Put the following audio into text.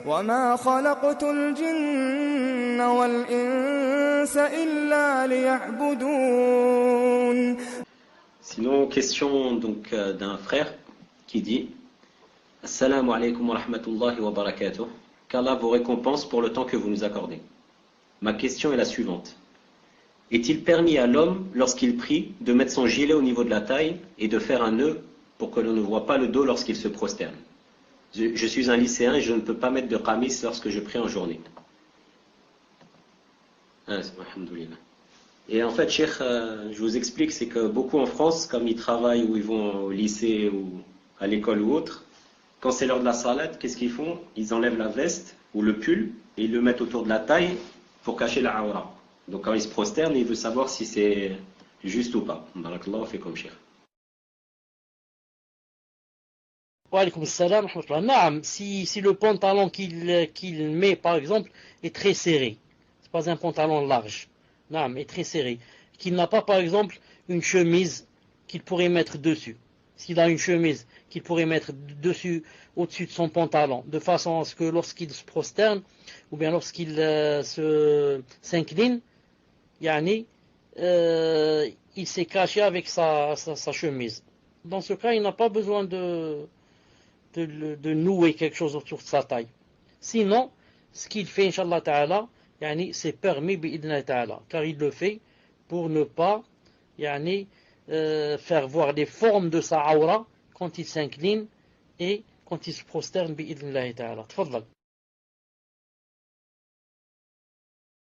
وما خلقت الجن والإنس إلا ليعبدون. Sinon, question donc d'un frère qui dit Assalamu alaikum wa rahmatullahi wa barakatuh. Qu'Allah vous récompense pour le temps que vous nous accordez. Ma question est la suivante. Est-il permis à l'homme, lorsqu'il prie, de mettre son gilet au niveau de la taille et de faire un nœud pour que l'on ne voit pas le dos lorsqu'il se prosterne? Je suis un lycéen et je ne peux pas mettre de qamis lorsque je prie en journée. Alhamdoulilah. Et en fait, Cheikh, je vous explique, c'est que beaucoup en France, comme ils travaillent ou ils vont au lycée ou à l'école ou autre, quand c'est l'heure de la salade, qu'est-ce qu'ils font? Ils enlèvent la veste ou le pull et ils le mettent autour de la taille pour cacher la awra. Donc quand ils se prosternent, il veut savoir si c'est juste ou pas. Barakallahu fikum, Cheikh. Wa alaykoum salam wa rahmatullah. Naam, si le pantalon qu'il met par exemple est très serré, c'est pas un pantalon large, naam, est très serré, qu'il n'a pas par exemple une chemise qu'il pourrait mettre dessus. S'il a une chemise qu'il pourrait mettre dessus, au-dessus de son pantalon, de façon à ce que lorsqu'il se prosterne, ou bien lorsqu'il s'incline, yani, il s'est caché avec sa chemise. Dans ce cas, il n'a pas besoin de nouer quelque chose autour de sa taille. Sinon, ce qu'il fait, Inch'Allah Ta'ala, yani, c'est permis, bi'idna Ta'ala, car il le fait pour ne pas, yani, faire voir les formes de sa aura quand il s'incline et quand il se prosterne, bi'idna Ta'ala. Tfadlal.